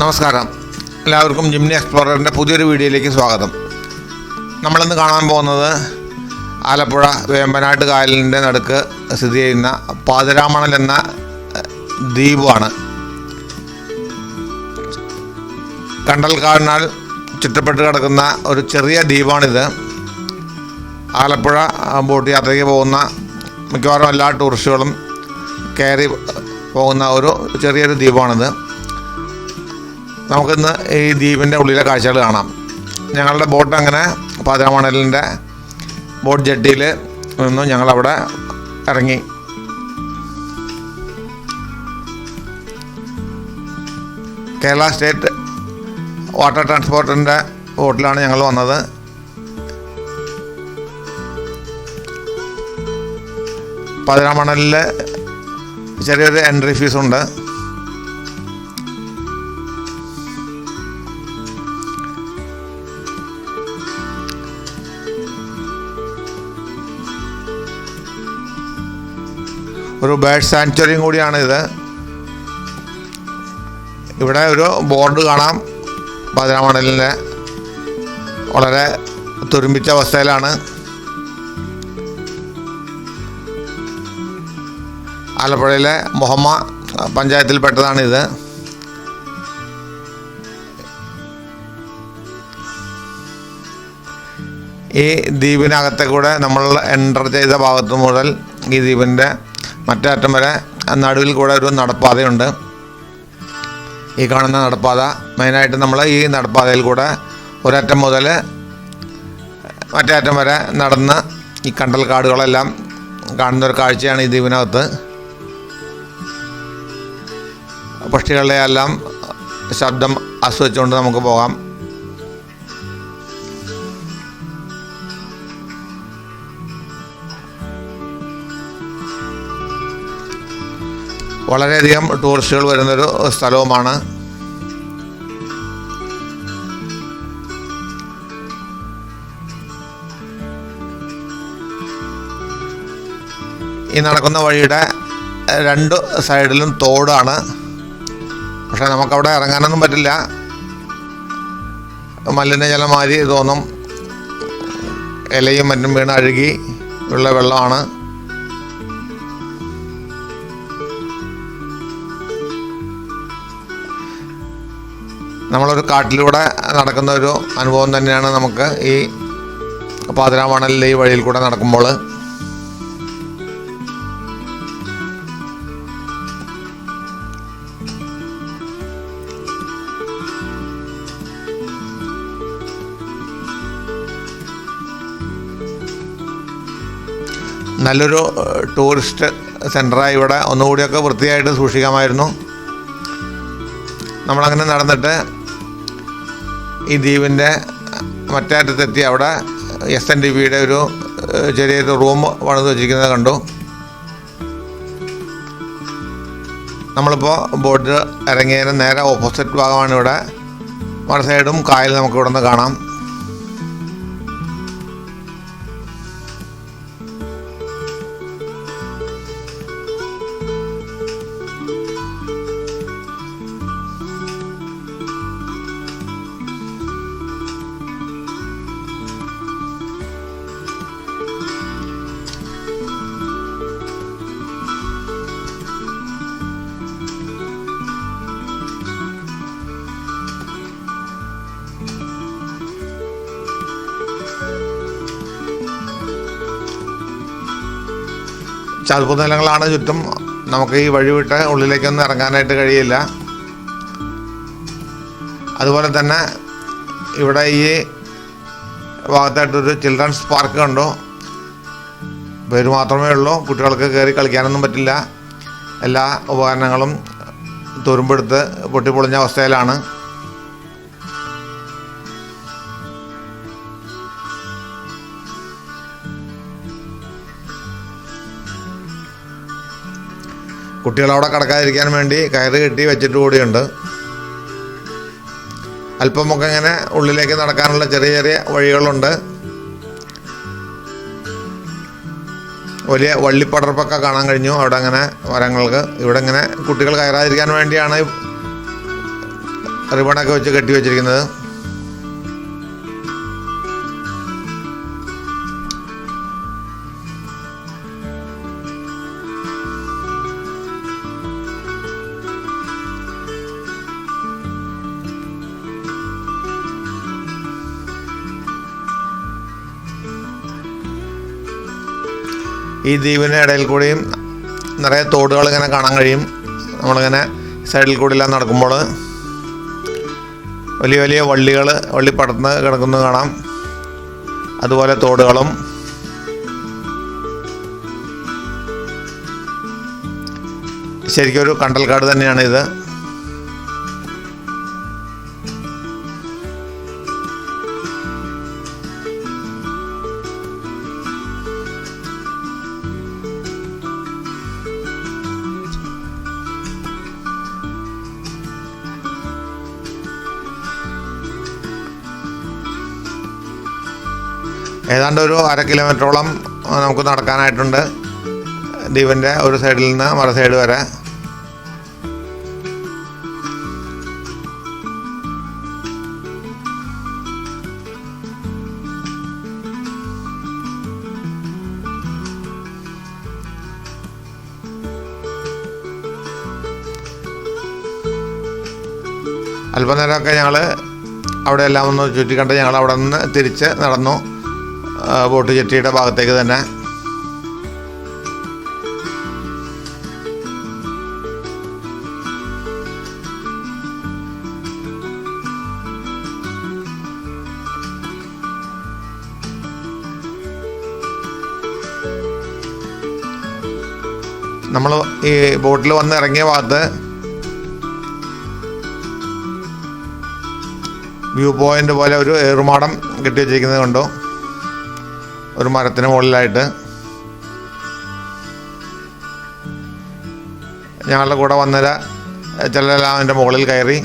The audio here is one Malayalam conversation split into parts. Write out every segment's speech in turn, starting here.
നമസ്കാരം, എല്ലാവർക്കും ജിംനി എക്സ്പ്ലോററിൻ്റെ പുതിയൊരു വീഡിയോയിലേക്ക് സ്വാഗതം. നമ്മളിന്ന് കാണാൻ പോകുന്നത് ആലപ്പുഴ വേമ്പനാട്ട് കായലിൻ്റെ നടുക്ക് സ്ഥിതി ചെയ്യുന്ന പാതിരാമണൽ എന്ന ദ്വീപാണ്. കണ്ടൽക്കാടിനാൽ ചുറ്റപ്പെട്ട് കിടക്കുന്ന ഒരു ചെറിയ ദ്വീപാണിത്. ആലപ്പുഴ ബോട്ട് യാത്രയ്ക്ക് പോകുന്ന മിക്കവാറും എല്ലാ ടൂറിസ്റ്റുകളും കയറി പോകുന്ന ഒരു ചെറിയൊരു ദ്വീപാണിത്. നമുക്കിന്ന് ഈ ദ്വീപിൻ്റെ ഉള്ളിലെ കാഴ്ചകൾ കാണാം. ഞങ്ങളുടെ ബോട്ട് അങ്ങനെ പാതിരാമണലിൻ്റെ ബോട്ട് ജെട്ടിയിൽ നിന്ന് ഞങ്ങളവിടെ ഇറങ്ങി. കേരള സ്റ്റേറ്റ് വാട്ടർ ട്രാൻസ്പോർട്ടിൻ്റെ ബോട്ടിലാണ് ഞങ്ങൾ വന്നത്. പാതിരാമണലിൽ ചെറിയൊരു എൻട്രി ഫീസുണ്ട്. ഒരു ബേർഡ് സാങ്ച്വറിയും കൂടിയാണ് ഇത്. ഇവിടെ ഒരു ബോർഡ് കാണാം. പാതിരാമണലിൻ്റെ വളരെ തുരുമ്പിച്ച അവസ്ഥയിലാണ്. ആലപ്പുഴയിലെ മൊഹമ്മ പഞ്ചായത്തിൽപ്പെട്ടതാണിത്. ഈ ദ്വീപിനകത്തെ കൂടെ നമ്മൾ എൻ്റർ ചെയ്ത ഭാഗത്ത് മുതൽ ഈ ദ്വീപിൻ്റെ മറ്റേ അറ്റം വരെ നടുവിൽ കൂടെ ഒരു നടപ്പാതയുണ്ട്. ഈ കാണുന്ന നടപ്പാത മെയിനായിട്ട് നമ്മൾ ഈ നടപ്പാതയിൽ കൂടെ ഒരറ്റം മുതൽ മറ്റേ അറ്റം വരെ നടന്ന് ഈ കണ്ടൽ കാടുകളെല്ലാം കാണുന്നൊരു കാഴ്ചയാണ് ഈ ദ്വീപിനകത്ത്. പക്ഷികളുടെ എല്ലാം ശബ്ദം ആസ്വദിച്ചുകൊണ്ട് നമുക്ക് പോകാം. വളരെയധികം ടൂറിസ്റ്റുകൾ വരുന്നൊരു സ്ഥലവുമാണ്. ഈ നടക്കുന്ന വഴിയുടെ രണ്ട് സൈഡിലും തോടാണ്. പക്ഷേ നമുക്കവിടെ ഇറങ്ങാനൊന്നും പറ്റില്ല. മലിനജലം മാതിരി തോന്നും. ഇലയും മറ്റും വീണ് അഴുകി ഉള്ള വെള്ളമാണ്. നമ്മളൊരു കാട്ടിലൂടെ നടക്കുന്ന ഒരു അനുഭവം തന്നെയാണ് നമുക്ക് ഈ പാതിരാമണലിലെ ഈ വഴിയിൽ കൂടെ നടക്കുമ്പോൾ. നല്ലൊരു ടൂറിസ്റ്റ് സെൻ്ററായി ഇവിടെ ഒന്നുകൂടിയൊക്കെ വൃത്തിയായിട്ട് സൂക്ഷിക്കാമായിരുന്നു. നമ്മളങ്ങനെ നടന്നിട്ട് ഈ ദ്വീപിൻ്റെ മറ്റേ അറ്റത്തെത്തി. അവിടെ SNDPയുടെ ഒരു ചെറിയൊരു റൂം പണിത് വെച്ചിരിക്കുന്നത് കണ്ടു. നമ്മളിപ്പോൾ ബോട്ട് ഇറങ്ങിയതിന് നേരെ ഓപ്പോസിറ്റ് ഭാഗമാണ് ഇവിടെ. മറു സൈഡും കായൽ നമുക്ക് ഇവിടെ നിന്ന് കാണാം. ചതുപ്പ് നിലങ്ങളാണ് ചുറ്റും. നമുക്ക് ഈ വഴി വിട്ട് ഉള്ളിലേക്കൊന്നും ഇറങ്ങാനായിട്ട് കഴിയില്ല. അതുപോലെ തന്നെ ഇവിടെ ഈ ഭാഗത്തായിട്ടൊരു ചിൽഡ്രൻസ് പാർക്ക് കണ്ടു. പേര് മാത്രമേ ഉള്ളൂ. കുട്ടികൾക്ക് കയറി കളിക്കാനൊന്നും പറ്റില്ല. എല്ലാ ഉപകരണങ്ങളും തുരുമ്പെടുത്ത് പൊട്ടിപ്പൊളിഞ്ഞ അവസ്ഥയിലാണ്. കുട്ടികളവിടെ കടക്കാതിരിക്കാൻ വേണ്ടി കയറ് കെട്ടി വെച്ചിട്ട് കൂടിയുണ്ട്. അല്പമൊക്കെ ഇങ്ങനെ ഉള്ളിലേക്ക് നടക്കാനുള്ള ചെറിയ ചെറിയ വഴികളുണ്ട്. വലിയ വള്ളിപ്പടർപ്പൊക്കെ കാണാൻ കഴിഞ്ഞു അവിടെ അങ്ങനെ മരങ്ങൾക്ക്. ഇവിടെ ഇങ്ങനെ കുട്ടികൾ കയറാതിരിക്കാൻ വേണ്ടിയാണ് റിബണൊക്കെ വെച്ച് കെട്ടി വെച്ചിരിക്കുന്നത്. ഈ ദ്വീപിൻ്റെ ഇടയിൽ കൂടിയും നിറയെ തോടുകൾ ഇങ്ങനെ കാണാൻ കഴിയും. നമ്മളിങ്ങനെ സൈഡിൽ കൂടിയെല്ലാം നടക്കുമ്പോൾ വലിയ വലിയ വള്ളി പടർന്ന് കിടക്കുന്നത് കാണാം. അതുപോലെ തോടുകളും. ശരിക്കും ഒരു കണ്ടൽക്കാട് തന്നെയാണ് ഇത്. ഏതാണ്ട് ഒരു 1/2 കിലോമീറ്ററോളം നമുക്ക് നടക്കാനായിട്ടുണ്ട് ദ്വീപിൻ്റെ ഒരു സൈഡിൽ നിന്ന് മറു സൈഡ് വരെ. അല്പനേരമൊക്കെ ഞങ്ങൾ അവിടെ എല്ലാം ഒന്ന് ചുറ്റിക്കണ്ട് ഞങ്ങൾ അവിടെ നിന്ന് തിരിച്ച് നടന്നു ബോട്ട് ജെട്ടിയുടെ ഭാഗത്തേക്ക് തന്നെ. നമ്മൾ ഈ ബോട്ടിൽ വന്ന് ഇറങ്ങിയ ഭാഗത്ത് വ്യൂ പോയിൻ്റ് പോലെ ഒരു ഏറുമാടം കെട്ടി വെച്ചിരിക്കുന്നത് കണ്ടു, ഒരു മരത്തിന് മുകളിലായിട്ട്. ഞങ്ങളുടെ കൂടെ വന്നവർ ചിലരെല്ലാം അതിൻ്റെ മുകളിൽ കയറി.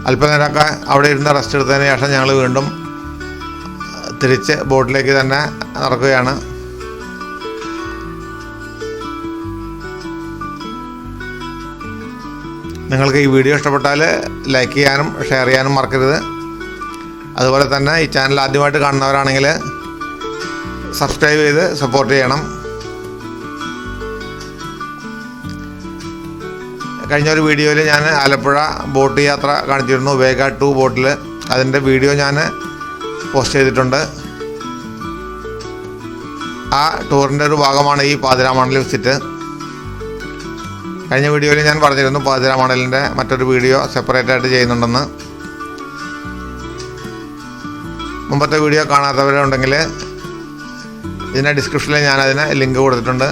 അല്പനേരമൊക്കെ അവിടെ ഇരുന്ന് റെസ്റ്റ് എടുത്തതിന് ശേഷം ഞങ്ങൾ വീണ്ടും തിരിച്ച് ബോട്ടിലേക്ക് തന്നെ നടക്കുകയാണ്. നിങ്ങൾക്ക് ഈ വീഡിയോ ഇഷ്ടപ്പെട്ടാൽ ലൈക്ക് ചെയ്യാനും ഷെയർ ചെയ്യാനും മറക്കരുത്. അതുപോലെ തന്നെ ഈ ചാനൽ ആദ്യമായിട്ട് കാണുന്നവരാണെങ്കിൽ സബ്സ്ക്രൈബ് ചെയ്ത് സപ്പോർട്ട് ചെയ്യണം. കഴിഞ്ഞ ഒരു വീഡിയോയിൽ ഞാൻ ആലപ്പുഴ ബോട്ട് യാത്ര കാണിച്ചിരുന്നു, വേഗ 2 ബോട്ടിൽ. അതിൻ്റെ വീഡിയോ ഞാൻ പോസ്റ്റ് ചെയ്തിട്ടുണ്ട്. ആ ടൂറിൻ്റെ ഒരു ഭാഗമാണ് ഈ പാതിരാമണൽ വിസിറ്റ്. കഴിഞ്ഞ വീഡിയോയിൽ ഞാൻ പറഞ്ഞിരുന്നു പാതിരാമണലിൻ്റെ മറ്റൊരു വീഡിയോ സെപ്പറേറ്റ് ആയിട്ട് ചെയ്യുന്നുണ്ടെന്ന്. മുമ്പത്തെ വീഡിയോ കാണാത്തവരുണ്ടെങ്കിൽ ഇതിൻ്റെ ഡിസ്ക്രിപ്ഷനിൽ ഞാനതിന് ലിങ്ക് കൊടുത്തിട്ടുണ്ട്.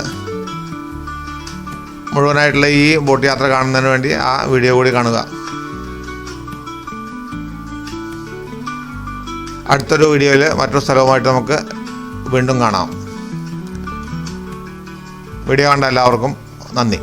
മുഴുവനായിട്ടുള്ള ഈ ബോട്ട് യാത്ര കാണുന്നതിന് വേണ്ടി ആ വീഡിയോ കൂടി കാണുക. അടുത്തൊരു വീഡിയോയിൽ മറ്റൊരു സ്ഥലവുമായിട്ട് നമുക്ക് വീണ്ടും കാണാം. വീഡിയോ കണ്ട എല്ലാവർക്കും നന്ദി.